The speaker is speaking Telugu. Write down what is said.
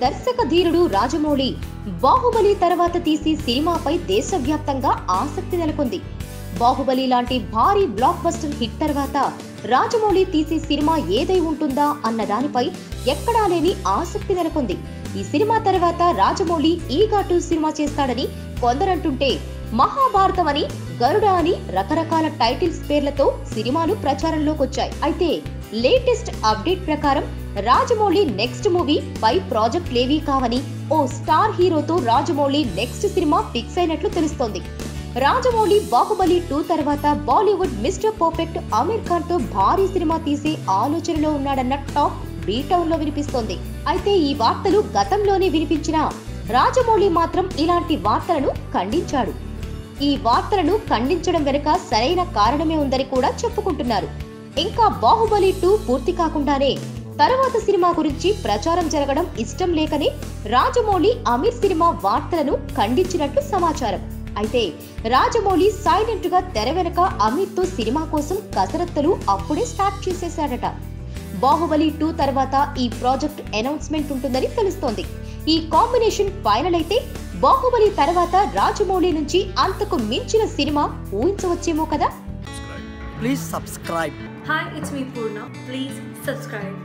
దర్శక ధీరుడు రాజమౌళి బాహుబలి తర్వాత తీసి సినిమాపై దేశవ్యాప్తంగా ఆసక్తి నెలకొంది. బాహుబలి లాంటి భారీ బ్లాక్ బస్టర్ హిట్ తర్వాత రాజమౌళి తీసే సినిమా ఏదై ఉంటుందా అన్న దానిపై ఎక్కడా లేని ఆసక్తి నెలకొంది. ఈ సినిమా తర్వాత రాజమౌళి ఈగా2 సినిమా చేస్తాడని కొందరంటుంటే, మహాభారతం అని, గరుడ అని రకరకాల టైటిల్స్ పేర్లతో సినిమాలు ప్రచారంలోకి వచ్చాయి. అయితే లేటెస్ట్ అప్డేట్ ప్రకారం రాజమౌళి నెక్స్ట్ మూవీ పై ప్రాజెక్టులేవీ కావని, ఓ స్టార్ హీరోతో రాజమౌళి నెక్స్ట్ సినిమా ఫిక్స్ అయినట్లు తెలుస్తోంది. రాజమౌళి బాహుబలి 2 తర్వాత బాలీవుడ్ మిస్టర్ పర్ఫెక్ట్ ఆమిర్ ఖాన్ తో భారీ సినిమా తీసే ఆలోచనలో ఉన్నాడన్న టాక్ బీటౌన్ లో వినిపిస్తోంది. అయితే ఈ వార్తలు గతంలోనే వినిపించినా రాజమౌళి మాత్రం ఇలాంటి వార్తలను ఖండించాడు. ఈ వార్తలను ఖండించడం వెనుక సరైన కారణమే ఉందని కూడా చెప్పుకుంటున్నారు. ఇంకా బాహుబలి 2 పూర్తి కాకుండానే తర్వాత సినిమా గురించి ప్రచారం జరగడం ఇష్టం లేకనే రాజమౌళి అమీర్ సినిమా వార్తలను ఖండించినట్లు సమాచారం. అయితే రాజమౌళి సైలెంట్ గా తెర వెనక అమీర్ తో సినిమా కోసం కసరత్తులు అప్పుడే స్టార్ట్ చేసేశాడట. బాహుబలి 2 తర్వాత ఈ ప్రాజెక్ట్ అనౌన్స్మెంట్ ఉంటుందని తెలుస్తోంది. ఈ కాంబినేషన్ ఫైనల్ అయితే బాహుబలి తర్వాత రాజమౌళి నుంచి అంతకు మించిన సినిమా ఊహించవచ్చేమో కదా. Please subscribe. Hi, it's me Purna. Please subscribe.